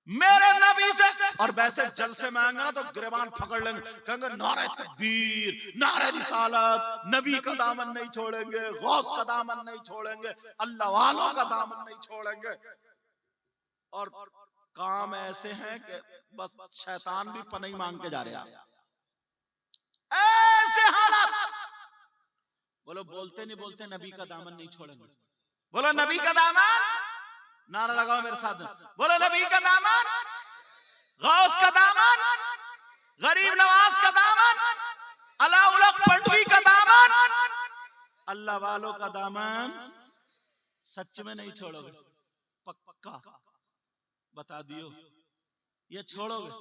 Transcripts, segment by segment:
मेरे नबी से। और वैसे जलसे में आएंगे ना तो गिरबान पकड़ लेंगे, कहेंगे नारे तकबीर, नारे रिसालत, नबी का दामन नहीं छोड़ेंगे, गौस का दामन नहीं छोड़ेंगे, अल्लाह वालों का दामन नहीं छोड़ेंगे। और काम ऐसे हैं कि बस शैतान भी पनाही मांग के जा रहे हैं। ऐसे हालात। बोलो बोलते नहीं बोलते नबी का दामन नहीं छोड़ेंगे। बोलो नबी का दामन, नारा लगाओ मेरे साथ, बोलो नबी का दामन, गौस का दामन, गरीब नवाज का दामन, अलाउल पंडवी का दामन, अल्लाह वालों का दामन सच में नहीं छोड़ोगे? पक्का बता दियो, ये छोड़ोगे?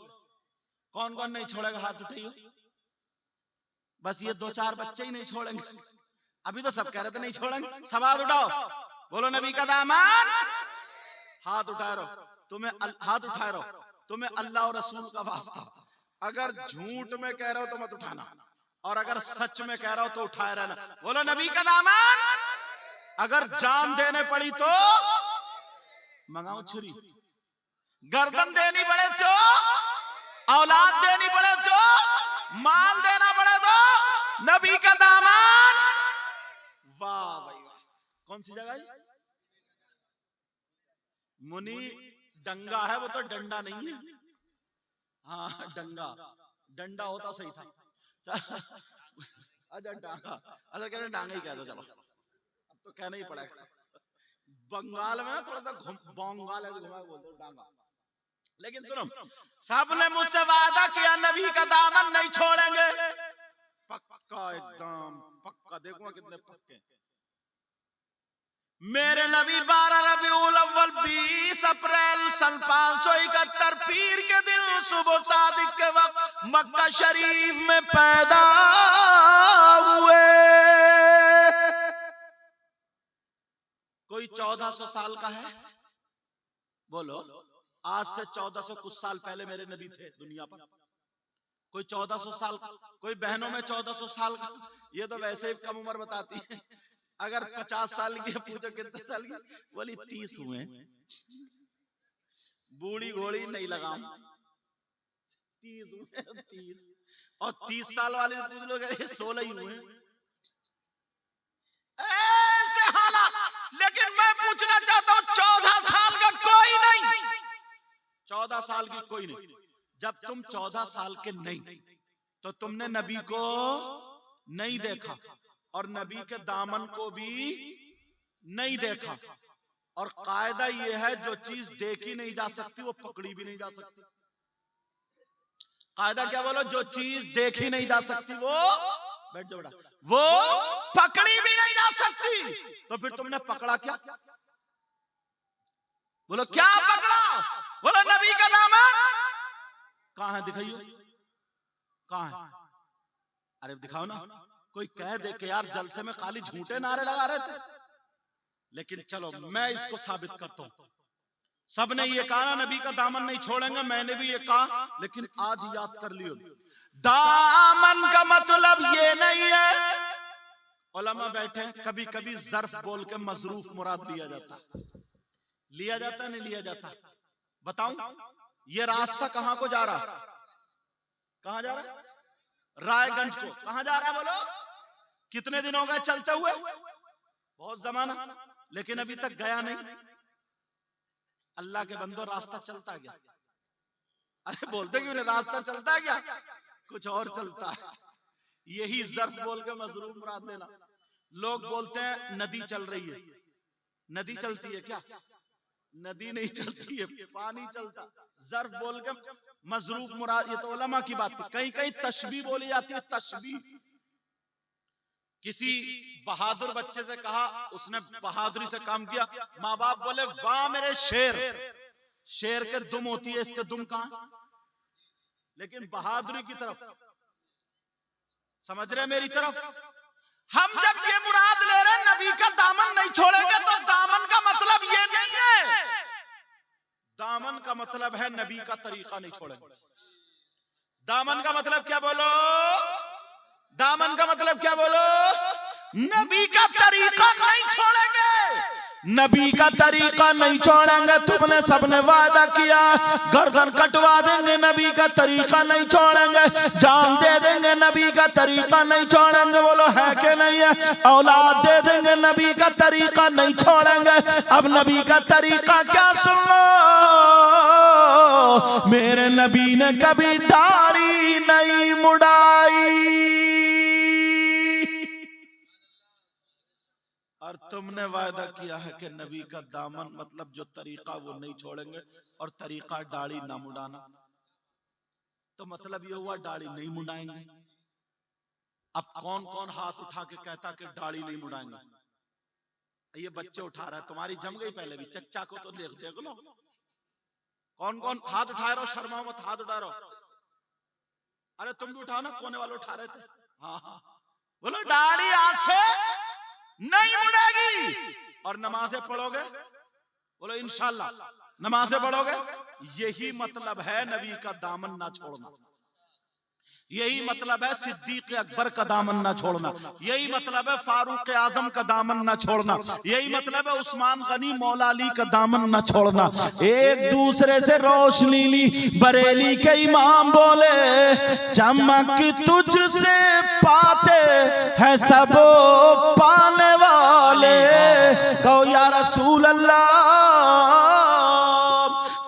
कौन कौन नहीं छोड़ेगा? हाथ उठाइए। बस ये 2-4 बच्चे ही नहीं छोड़ेंगे। अभी तो सब कह रहे थे नहीं छोड़ेंगे। सब हाथ उठाओ, बोलो नबी का दामन। हाथ उठाए रहो, तुम्हें हाथ उठाए रहो, तुम्हें अल्लाह और रसूल का वास्ता, अगर झूठ में कह रहे हो तो मत उठाना, और अगर सच में कह रहे हो तो उठाए रहना। बोलो नबी का दामन। अगर जान देने पड़ी तो मंगाओ छुरी, गर्दन देनी पड़े तो, औलाद देनी पड़े तो, माल देना पड़े तो नबी का दामन। वाह भाई वाह। कौन सी जगह? मुनि डंगा है, वो तो डंडा नहीं है। हाँ डंगा, डंडा होता सही था। अच्छा डांगा, अच्छा कह रहे डांगा ही कह दो, चलो अब तो कहना ही पड़ेगा। बंगाल में ना थोड़ा सा बंगाल ऐसे घुमा बोलते हो डांगा। लेकिन सुनो, सबने मुझसे वादा किया नबी का दामन नहीं छोड़ेंगे। पक्का, एकदम पक्का। देखूंगा कितने पक्के। मेरे नबी 12 रबीउल अव्वल 20 अप्रैल सन 571 पीर के दिन सुबह सादिक के वक्त मक्का शरीफ में पैदा हुए। कोई 1400 साल का है? बोलो, आज से 1400 कुछ साल पहले मेरे नबी थे दुनिया पर। कोई 1400 साल, कोई बहनों में 1400 साल का, ये तो वैसे ही कम उम्र बताती है। अगर 50 साल की पूछो कितने साल की, बोली 30 हुए। बूढ़ी घोड़ी नहीं लगाऊं, 30 हुए 30। और 30 साल वाले पूछ लो 16 ही हुए। ऐसे हालात। लेकिन मैं पूछना चाहता हूं 14 साल का कोई नहीं, 14 साल की कोई नहीं। जब तुम 14 साल के नहीं तो तुमने नबी को नहीं देखा, और नबी के दामन को भी नहीं देखा। और कायदा ये है, जो चीज देखी नहीं जा सकती वो पकड़ी भी नहीं जा सकती। कायदा क्या बोलो? जो चीज देखी नहीं जा सकती वो, बैठ जाओ बेटा, वो पकड़ी भी नहीं जा सकती। तो फिर तुमने पकड़ा क्या? बोलो क्या पकड़ा? बोलो नबी का दामन। कहां है? दिखाइए कहां है? अरे दिखाओ ना। कोई कह दे कि यार जलसे में खाली झूठे नारे लगा रहे थे, लेकिन चलो मैं इसको साबित करता हूं। सबने ये कहा ना नबी का दामन नहीं छोड़ेंगे, मैंने भी ये कहा, लेकिन आज याद कर लियो, दामन का मतलब ये नहीं है। उलमा बैठे, कभी कभी ज़र्फ बोल के मजरूफ मुराद लिया जाता, लिया जाता नहीं लिया जाता? बताऊं ये रास्ता कहां को जा रहा? कहां जा रहा? रायगंज को। कहां जा रहा है बोलो? कितने दिन हो गए चलते हुए? बहुत जमाना, लेकिन अभी तक गया नहीं। अल्लाह के बंदो, रास्ता चलता गया। अरे बोलते क्यों नहीं? रास्ता चलता गया, कुछ और चलता है। यही ज़र्फ बोल के मजरूफ मुराद लेना। लोग बोलते हैं नदी चल रही है। नदी चलती है क्या? नदी नहीं चलती है, पानी चलता। ज़र्फ बोल के मजरूफ मुराद, ये तो उलमा की बात थी। कहीं कहीं तशबीह बोली जाती है, तशबीह। किसी बहादुर बच्चे से कहा, उसने बहादुरी से काम किया, माँ बाप बोले वाह मेरे शेर। शेर के दुम होती है, इसके दुम कहां? लेकिन बहादुरी की तरफ, समझ रहे मेरी तरफ? हम जब ये मुराद ले रहे हैं नबी का दामन नहीं छोड़ेंगे, तो दामन का मतलब ये नहीं है। दामन का मतलब है नबी का तरीका नहीं छोड़ेंगे। दामन का मतलब क्या बोलो? दामन का मतलब क्या बोलो? नबी का तरीका नहीं छोड़ेंगे। नबी का तरीका नहीं छोड़ेंगे। तुमने सबने वादा किया गर्दन कटवा देंगे, नबी का तरीका नहीं छोड़ेंगे। जान दे देंगे, नबी का तरीका नहीं छोड़ेंगे। बोलो है कि नहीं है? औलाद दे देंगे, नबी का तरीका नहीं छोड़ेंगे। अब नबी का तरीका क्या सुन लो, मेरे नबी ने कभी दाढ़ी नहीं मुड़ाई। और तुमने वायदा किया है कि नबी का दामन मतलब जो तरीका वो नहीं छोड़ेंगे, और तरीका दाढ़ी ना मुड़ाना। तो मतलब ये हुआ दाढ़ी नहीं मुड़ाएंगे। अब कौन कौन हाथ उठा के कहता कि दाढ़ी नहीं मुड़ाएंगे? ये बच्चे उठा रहे हैं, तुम्हारी जम गई पहले भी। चच्चा को तो देख लो, कौन कौन हाथ उठा रहे हो, शर्माओ मत, हाथ उठा रहे हो। अरे तुम भी उठाओ ना, कोने वाले उठा रहे थे। हाँ हाँ, बोलो दाढ़ी आज से नहीं मुड़ेगी। और नमाजें पढ़ोगे, बोलो इंशाल्लाह नमाजें पढ़ोगे। यही मतलब है नबी का दामन ना छोड़ना, यही मतलब है सिद्दीक अकबर का दामन ना छोड़ना, यही मतलब है फारूक आजम का दामन ना छोड़ना, यही मतलब है उस्मान गनी मौला अली का दामन ना छोड़ना। एक दूसरे से रोशनी ली, बरेली के इमाम बोले चमक तुझसे पाते हैं सब पाने वाले। कहो या रसूल अल्लाह,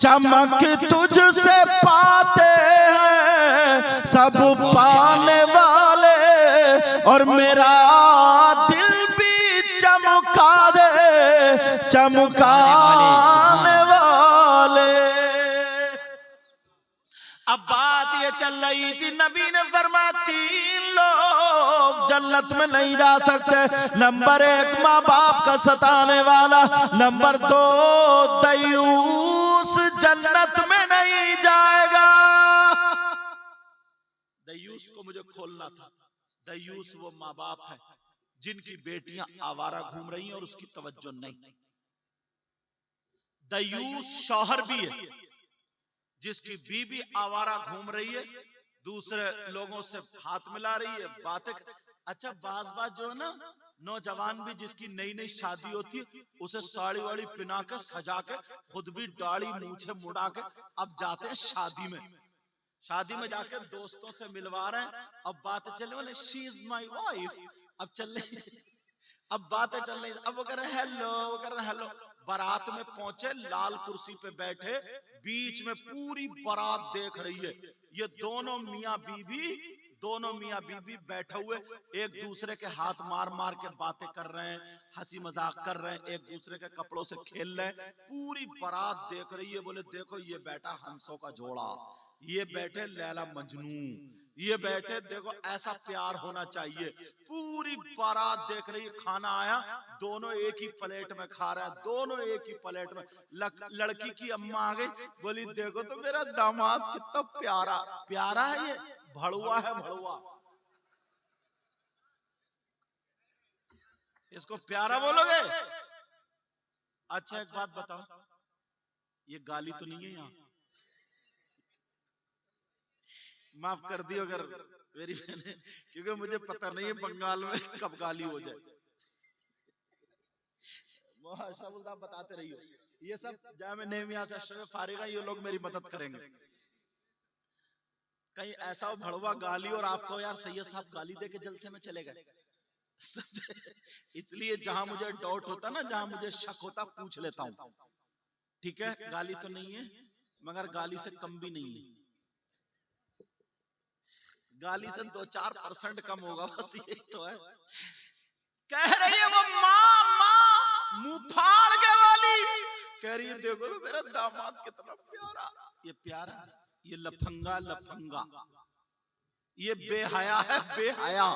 चमक तुझसे पाते हैं सब पाने वाले, और मेरा दिल भी चमका दे चमकाने वाले। अब बात ये चल रही थी, नबी ने फरमाया 3 लोग जन्नत में नहीं जा सकते। नंबर 1 माँ बाप का सताने वाला, नंबर 2 दयूस जन्नत में नहीं जाएगा। दयूस को मुझे खोलना था। दयूस वो माँ बाप है जिनकी बेटियां आवारा घूम रही हैं और उसकी तवज्जो नहीं। दयूस शौहर भी है जिसकी बीवी आवारा घूम रही है, दूसरे लोगों से हाथ मिला रही है, बातें। अच्छा बाज जो है ना, नौजवान भी जिसकी नई नई शादी होती है, उसे साड़ी वाड़ी पहना के सजा के, खुद भी दाढ़ी मूछे मुड़ा के अब जाते हैं शादी में। शादी में जाकर दोस्तों से मिलवा रहे हैं, अब बातें चल रही, शी इज माई वाइफ। अब चल रही, अब बातें चल रही, अब वो कह रहे हेलो, वो कह रहे हेलो। बारात में पहुंचे, लाल कुर्सी पे बैठे, बीच में पूरी बारात देख रही है। ये दोनों मियाँ बीबी बैठे हुए एक दूसरे के हाथ मार मार के बातें कर रहे हैं, हंसी मजाक कर रहे हैं, एक दूसरे के कपड़ों से खेल रहे हैं। पूरी बारात देख रही है। बोले देखो ये बैठा हंसों का जोड़ा, ये बैठे लैला मजनू, ये बैठे, देखो ऐसा प्यार होना चाहिए। पूरी बारात देख रही है। खाना आया, दोनों एक ही प्लेट में खा रहे हैं, दोनों एक ही प्लेट में। लड़की की अम्मा आ गई, बोली देखो तो मेरा दामाद कितना प्यारा प्यारा है, ये भड़ुआ है भड़ुआ, इसको प्यारा बोलोगे? अच्छा एक बात बताओ, ये गाली तो नहीं है यहाँ? माफ कर दियो अगर मेरी बहने, क्योंकि मुझे पता नहीं है बंगाल में कब गाली हो जाए। आप बताते रहिए, ये सब जामे नेमिया से फारिगा, ये लोग मेरी मदद करेंगे। कहीं ऐसा हो भड़वा गाली और आपको यार सैयद साहब गाली दे के जलसे में चले गए। इसलिए जहां मुझे डाउट होता ना, जहां मुझे शक होता, पूछ लेता हूं। ठीक है, गाली तो नहीं है, मगर गाली से कम भी नहीं है। गाली से 2-4% कम होगा, बस यही तो है। कह रही है वो माँ मुंह फाड़ के वाली, कह रही है देखो मेरा दामाद कितना प्यारा। ये प्यारा, ये लफंगा लफंगा, ये बेहया है बेहया।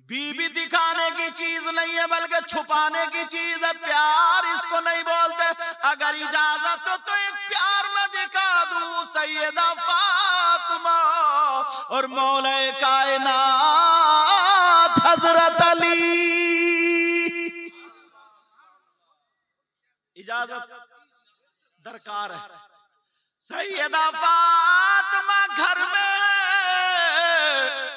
बीबी दिखाने की चीज नहीं है, बल्कि छुपाने की चीज है। प्यार इसको नहीं बोलते। अगर इजाजत हो तो एक प्यार में दिखा दूं सैयदा फातिमा और मौला कायनात हजरत अली। इजाजत दरकार है। सैयदा फातिमा घर में,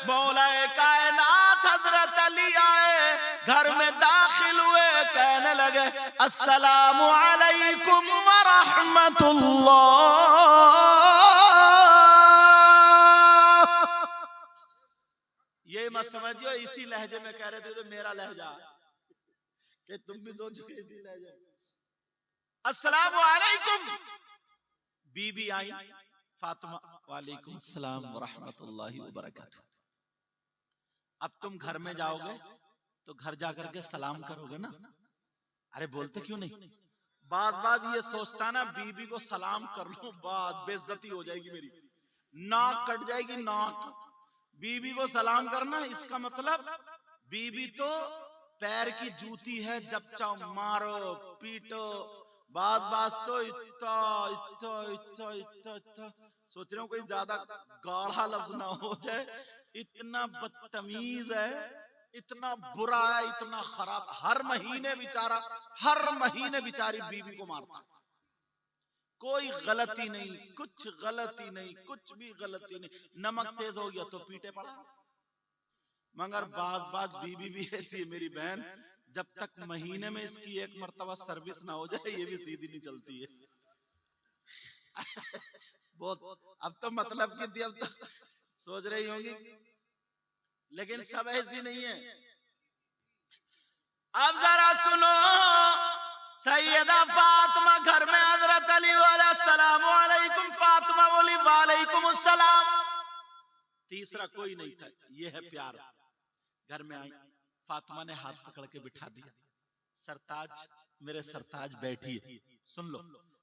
मौला कायनात हजरत अली आए, घर में दाखिल हुए, कहने लगे अस्सलामु अलैकुम व रहमतुल्लाह। ये मत समझियो इसी लहजे में कह रहे थे तो मेरा लहजा कि तुम भी सोचो इसी लहजे। अस्सलामु अलैकुम, बीबी आई फातिमा, वालेकुम सलाम व रहमतुल्लाहि व बरकातहू। अब तुम घर में जाओगे तो घर जाकर के सलाम करोगे ना। अरे बोलते क्यों नहीं? बाज ये सोचता ना बीबी को सलाम कर लूं, बात बेइज्जती हो जाएगी मेरी, नाक कट जाएगी नाक। बीबी को सलाम करना इसका मतलब बीबी तो पैर की जूती है, जब चाहो मारो पीटो। बात तो इतना इतना इतना इतना इतना सोच रहे हो कोई ज्यादा गाढ़ा लफ्ज ना हो जाए, इतना बदतमीज है, इतना बुरा है, इतना खराब। हर महीने बेचारी बीवी को मारता, कोई गलती नहीं, कुछ गलती नहीं, कुछ भी गलती नहीं। नमक तेज हो गया तो पीटे पड़ा। मगर बाज बीबी भी ऐसी है मेरी बहन, जब तक महीने में इसकी एक मर्तबा सर्विस ना हो जाए ये भी सीधी नहीं चलती है। बहुत अब तो मतलब कि अब तो सोच रही होंगी, लेकिन सब ऐसी नहीं है। अब जरा सुनो, सैयदा फातिमा घर में हजरत अली वाला सलाम अलैकुम, फातिमा बोली वालेकुम अस्सलाम। तीसरा कोई नहीं था, ये है प्यार। घर में आई, फातिमा ने हाथ पकड़ के बिठा दिया। सरताज, मेरे सरताज बैठिए, सुन लो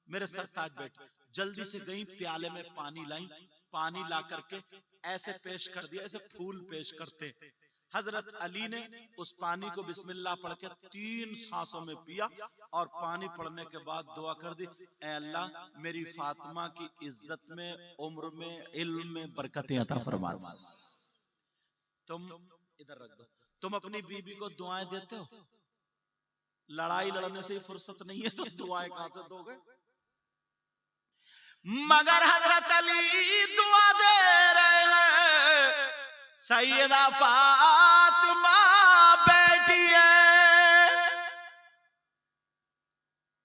मेरे सरताज बैठ। जल्दी से गई, प्याले में पानी लाई, पानी ला करके ऐसे पेश कर दिया, ऐसे फूल पेश करते। हजरत अली ने उस पानी को बिस्मिल्लाह पढ़ के 3 सांसों में पिया और पानी पड़ने के बाद दुआ कर दी, ऐ अल्लाह मेरी फातिमा की इज्जत में, उम्र में, इल्म में बरकतें अता फरमा। तुम इधर रख दो। तुम अपनी बीबी को दुआएं देते हो? लड़ाई लड़ने से ही फुर्सत नहीं है तो दुआएं कहां से दोगे? मगर हजरत अली दुआ दे रहे हैं, सैयदा फातिमा बैठी है।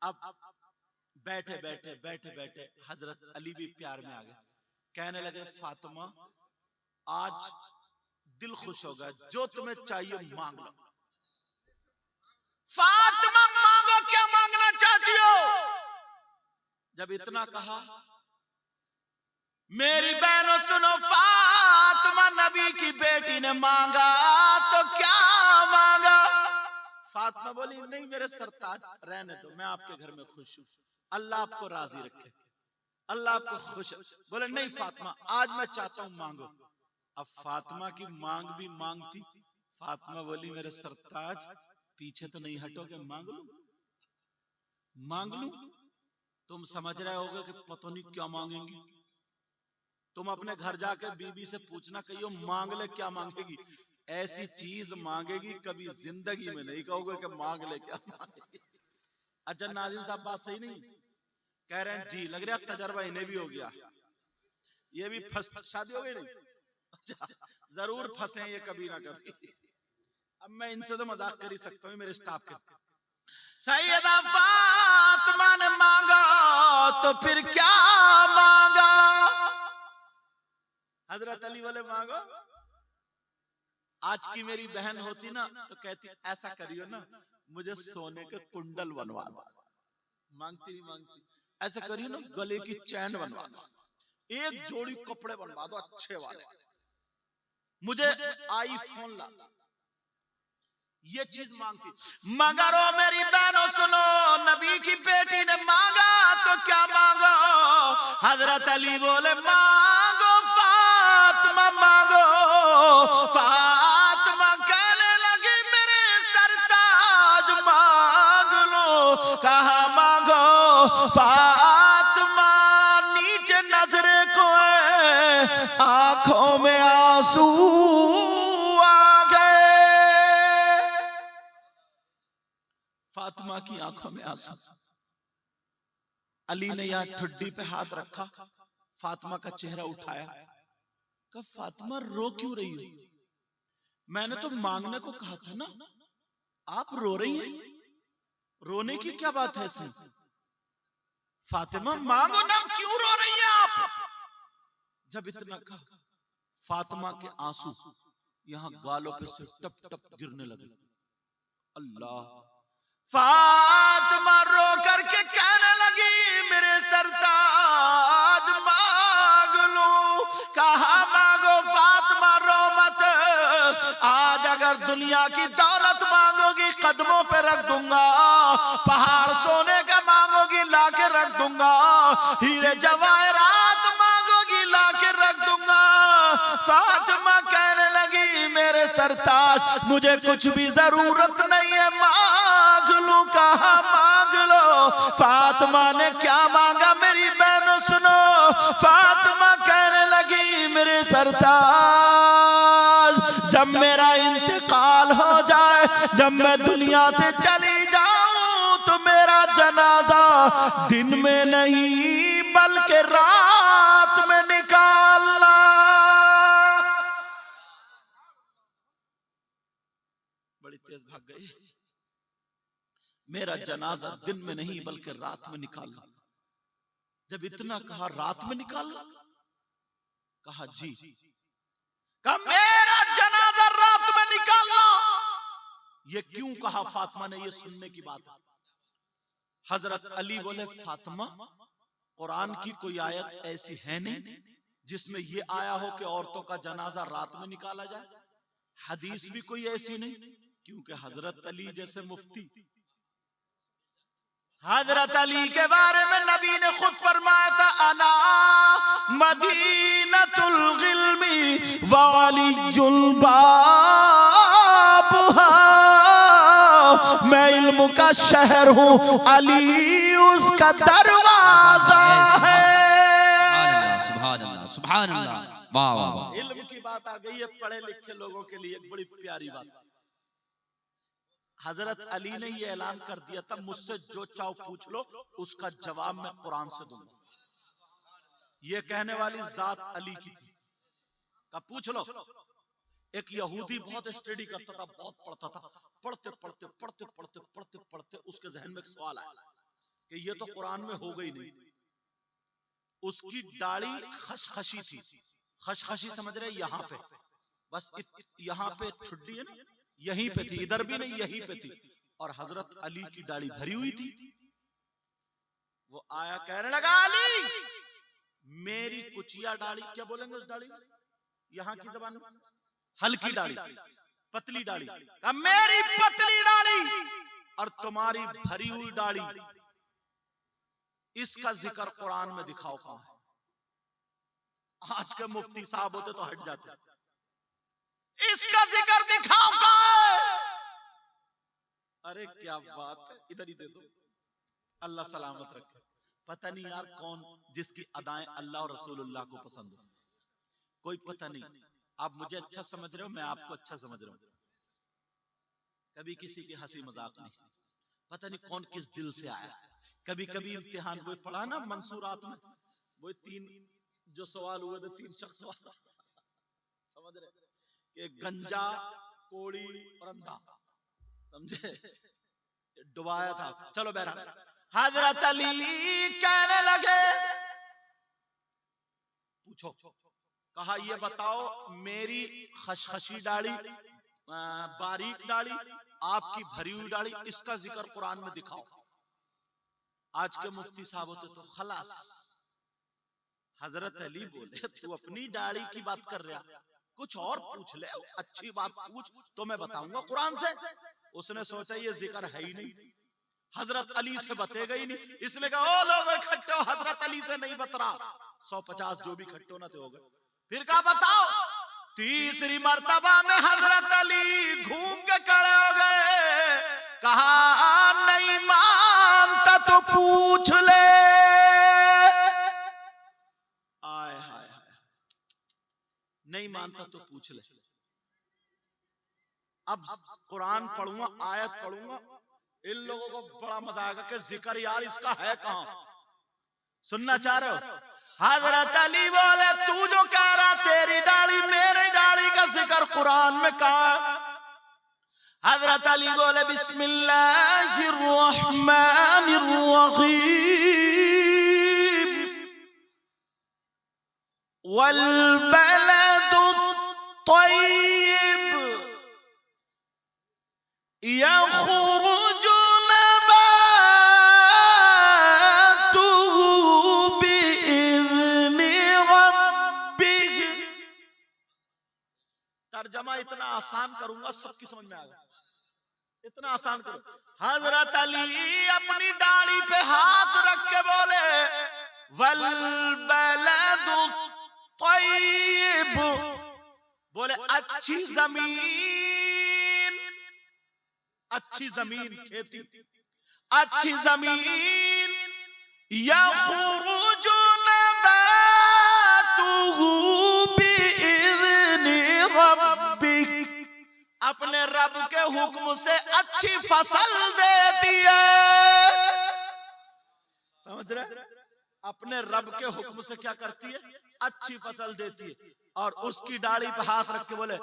अब बैठे बैठे बैठे बैठे हजरत अली भी प्यार में आ गए, कहने लगे फातिमा आज दिल खुश होगा, जो तुम्हें चाहिए मांग लो। फातिमा मांगो, क्या मांगना चाहती हो? जब इतना कहा, मेरी बहनों सुनो, फातिमा नबी की बेटी ने मांगा तो क्या मांगा? फातिमा बोली नहीं मेरे सरताज रहने दो, मैं आपके घर में खुश हूं, अल्लाह आपको राजी रखे, अल्लाह आपको खुश। बोले नहीं फातिमा आज मैं चाहता हूं मांगो। अब फातिमा की मांग भी मांग थी। फातिमा बोली मेरे सरताज पीछे तो नहीं हटोगे, मांग लूं, मांग लूं। तुम समझ रहे होगे कि पता नहीं क्या मांगेंगी। तुम अपने घर जाके बीबी से पूछना, कहियो मांग ले, क्या मांगेगी? ऐसी चीज मांगेगी कभी जिंदगी में नहीं कहोगे कि मांग ले, क्या मांगेगी। अच्छा नाजिम साहब बात सही नहीं कह रहे हैं? जी लग रहा तजर्बा इन्हें भी हो गया, ये भी फर्स्ट शादी हो गई नहीं? जरूर फंसे ये कभी ना कभी। अब मैं इनसे तो मजाक कर ही सकता हूँ, मेरे स्टाफ के। सैयदा फातिमा ने मांगा तो फिर क्या मांगा? हजरत अली वाले मांगो। आज की मेरी बहन होती ना तो कहती ऐसा करियो ना, मुझे सोने के कुंडल बनवा दो। मांगती नहीं मांगती, ऐसा करियो ना गले की चैन बनवा दो, एक जोड़ी कपड़े बनवा दो अच्छे वाले, मुझे आईफोन ला, ये चीज मांगती। मगर ओ मेरी बहनों सुनो, नबी की बेटी ने मांगा तो क्या मांगा? हजरत अली बोले मांगो फातिमा मांगो। फातिमा कहने लगी मेरे सरताज मांग लो। कहा मांगो? फातिमा नीचे नजरे को आंखों में आंसू आ गए। फातिमा की आंखों में आंसू। अली ने यहां ठुड्डी पे हाथ रखा, फातिमा का चेहरा उठाया, कहा फातिमा रो क्यों रही हो? मैंने तो मांगने को कहा था ना, आप रो रही हैं? रोने की क्या बात है इसमें? फातिमा मांगो ना, क्यों रो रही है आप? जब इतना कहा, फातिमा के आंसू यहां गालों पे से टप टप गिरने लगे। अल्लाह, फातिमा रो करके कहने लगी, मेरे सरताज मांग लो। कहा मांगो फातिमा, रो मत। आज अगर दुनिया की दौलत मांगोगी कदमों पे रख दूंगा, पहाड़ सोने का मांगोगी लाके रख दूंगा, हीरे जवाहरात मांगोगी लाके रख दूंगा। फातिमा कहने लगी, मेरे सरताज मुझे कुछ भी जरूरत नहीं है, मांग लूं। कहा मांग लो। फातिमा ने क्या मांगा मेरी बहनों सुनो। फातिमा कहने लगी, मेरे सरताज जब मेरा इंतकाल हो जाए, जब मैं दुनिया से चली जाऊं, तो मेरा जनाजा दिन में नहीं बल्कि रात में निकालना। बड़ी तेज भाग गई। मेरा जनाजा दिन में नहीं बल्कि रात में निकालना। जब इतना कहा रात में निकालना, कहा जी। कहा मेरा जनाजा रात में निकालना। ये क्यों कहा फातिमा ने? ये सुनने की बात है। हजरत अली बोले, फातिमा कुरान की कोई आयत ऐसी है नहीं जिसमें ये आया हो कि औरतों का जनाजा रात में निकाला जाए। हदीस भी कोई ऐसी नहीं, क्योंकि हजरत अली जैसे मुफ्ती, हजरत अली के बारे में नबी ने खुद फरमाया था, अना मदीनतुल गिल्मी वालियुल बाबुहा, मैं इल्म का शहर हूँ, अली उसका दरवाजा है। सुभान अल्लाह, सुभान अल्लाह, वाह वाह वाह। इल्म की बात आ गई है पढ़े लिखे लोगों के लिए, एक बड़ी प्यारी बात। हजरत अली ने ये ऐलान कर दिया था, मुझसे जो चाहो पूछ लो, उसका जवाब मैं कुरान से दूंगा। ये कहने वाली जात अली की थी। का पूछ लो। एक यहूदी बहुत स्टडी करता था, बहुत पढ़ता था। पढ़ते पढ़ते पढ़ते पढ़ते पढ़ते पढ़ते उसके जहन में एक सवाल आया कि ये तो कुरान में हो गई नहीं। उसकी दाढ़ी खशखशी थी। खशखशी समझ रहे? यहाँ पे बस यहाँ पे ठुड्डी है ना, यहीं पे थी, इधर भी नहीं, यहीं पे थी। और हजरत अली की दाढ़ी भरी हुई थी। वो आया, कहने लगा, अली मेरी कुचिया दाढ़ी, क्या बोलेंगे उस दाढ़ी, यहाँ की जबान में हल्की दाढ़ी, पतली दाढ़ी, का मेरी पतली दाढ़ी और तुम्हारी भरी हुई दाढ़ी, इसका जिक्र कुरान में दिखाओ कहां है। आज के मुफ्ती साहब होते तो हट जाते। इसका जिक्र दिखाओ कहां है। अरे क्या बात है, इधर ही दे दो, अल्लाह सलामत रखे। पता नहीं यार कौन जिसकी अदाएं अल्लाह और रसूलुल्लाह को पसंद हो, कोई पता नहीं। आप मुझे अच्छा समझ रहे हो, मैं आपको अच्छा समझ रहा हूं। कभी किसी की हंसी मजाक नहीं, पता नहीं कौन किस दिल से आया। कभी कभी इम्तिहान वो पढ़ा ना मंसूरात में, वो 3 जो सवाल हुए थे, 3 शख्स समझ रहे कि गंजा, कोड़ी और अंधा, समझे, डुबाया था। चलो बहरहाल, हजरत अली कहने लगे, पूछो। कहा ये बताओ, मेरी खशखशी दाढ़ी, बारीक दाढ़ी, आपकी भरी हुई दाढ़ी, इसका जिक्र कुरान में दिखाओ। आज के मुफ्ती साहब होते तो खलास। हजरत अली बोले, तू अपनी दाढ़ी की बात कर रहा, कुछ और पूछ ले, अच्छी बात पूछ तो मैं बताऊंगा कुरान से। उसने सोचा ये जिक्र है ही नहीं, हजरत अली से बतेगा ही नहीं। इसने कहा, ओ लोग इकट्ठे हो, हजरत अली से नहीं बतरा। 150 जो भी इकट्ठे होना थे हो गए। फिर कहा बताओ। तीसरी मर्तबा में हजरत अली घूम के खड़े हो गए। कहा नहीं मानता तो पूछ ले। आय हाय, नहीं मानता तो पूछ ले। अब कुरान पढ़ूंगा, आयत पढ़ूंगा, इन लोगों को बड़ा मजा आएगा कि जिक्र यार इसका है कहां। सुनना चाह रहे हो? हजरत अली बोले, तू जो कह रहा तेरी दाढ़ी मेरी दाढ़ी का जिक्र कुरान में कहा। हजरत अली बोले बिस्मिल्लाहिर्रहमानिर्रहीम वल बलदु तय्यिब यखरुजु नबातुहु बिइज़्नि रब्बिह। तर्जमा इतना आसान करूंगा सबकी समझ में आएगा, इतना आसान करो। हजरत अली अपनी दाढ़ी पे हाथ रख के बोले वल बलदु तय्यिब, बोले अच्छी जमीन, अच्छी जमीन खेती, अच्छी जमीन यखरुजु नबातुहु बिइज़्नि रब्बिक, अपने रब के हुक्म से अच्छी फसल देती है। समझ रहे? अपने रब के हुक्म से क्या करती है? अच्छी फसल देती है। और उसकी दाढ़ी पे हाथ रख के बोले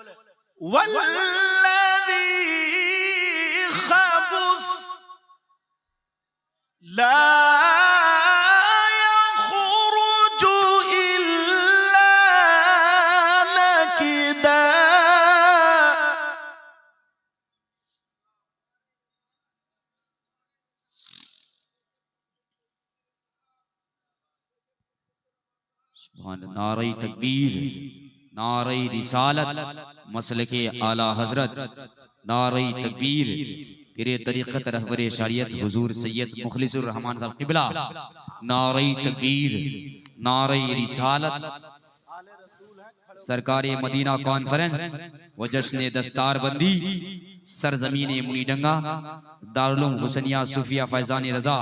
वल्लज़ी खबुस ला यखरुजु इल्ला नकिदा। नारे तकबीर, नारे रिसालत, मसलके आला हजरत, नारे तकबीर, पीरे तरीक़त रहबरे शरीयत हुजूर सैयद मुखलिसुर रहमान साहब क़िबला, नारे तकबीर, नारे रिसालत, सरकारे मदीना कॉन्फ्रेंस व जश्न दस्तारबंदी सरजमीन मुनीडंगा दारुल उलूम हुसैनिया सूफिया फैजानी रजा